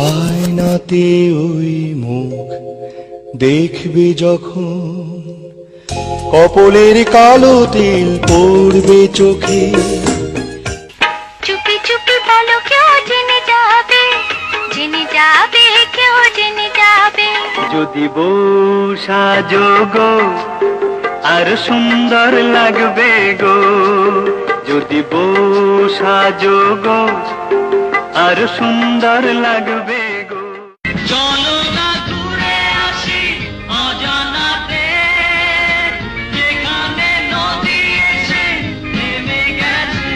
আয়নাতে ওই মুখ দেখবে যখন, কপলের কালো তিল পড়বে চোখে। চুপি চুপি বলো কেউ জেনে যাবে, জেনে যাবে, কেউ জেনে যাবে। যদি বউ সাজো গো আর সুন্দর লাগবে গো, যদি বউ সাজো গো আর সুন্দর লাগবে গো। চলো না ঘুরে আসি অজানাতে, যেখানে নদী এসে নেমে গেছে।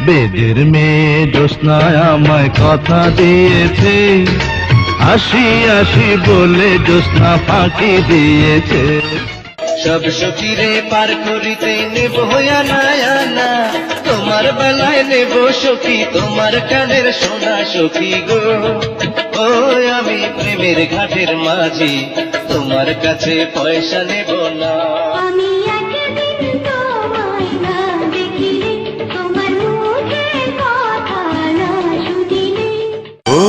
বেদের মেয়ে জ্যোৎস্না আমায় কথা দিয়েছে, আসি আসি বলে জ্যোৎস্না ফাঁকি দিয়েছে। সব সখীরে পার করিতে নেব আনা, তোমার বেলায় নেব সখী তোমার কানের সোনা সখী গো। ও আমি প্রেমের ঘাটের মাঝি, তোমার কাছে পয়সা নেব না। আমি একদিন তোমায় না দেখিলে, তোমার মুখের কথা না শুনিলে। ও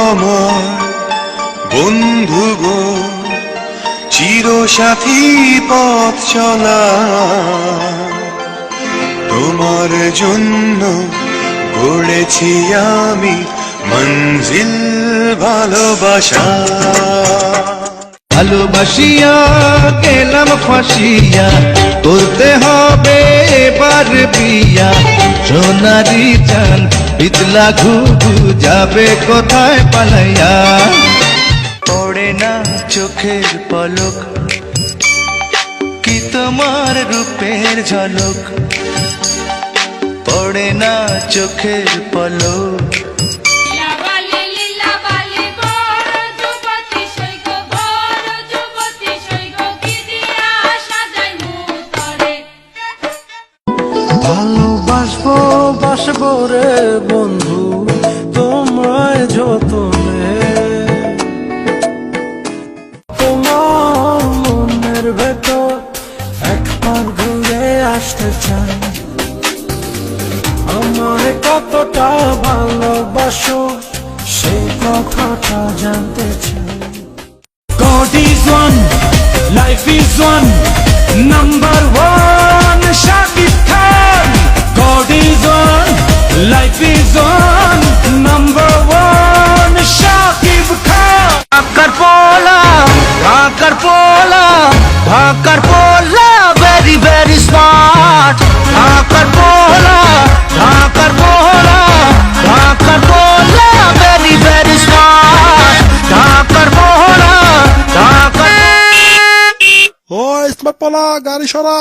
আমার বন্ধু গো, চিরসাথী পথ চলা, তোমার জন্য গড়েছি আমি মঞ্জিল ভালোবাসা। ভালোবাসিয়া গেলাম ফাঁসিয়া, করতে হবে এবার বিয়া। সোনারি চান পিতলা ঘুঘু যাবে কোথায় পালাইয়া। পড়ে না চোখের পলক, কি তোমার রূপের ঝলক, পড়ে না চোখের পলক। ভালোবাসবো বাসবো রে বন্ধু তোমায় যতনে, তোমার মনের ভেতর একবার ঘুরে আসতে চাই। আমায় কতটা ভালোবাসো সেই কথাটা জানতে চাই। God is one, life is one, number one, Shakib Khan. God is one, life is one, number one, Shakib Khan. ঢাকার পোলা, ঢাকার পোলা, ঢাকার পোলা, very very smart. ঢাকার পোলা, ঢাকার পোলা, ঢাকার পোলা, very very smart. ঢাকার পোলা, ঢাকার। Oi, Ismail Pola, গাড়ি সরা।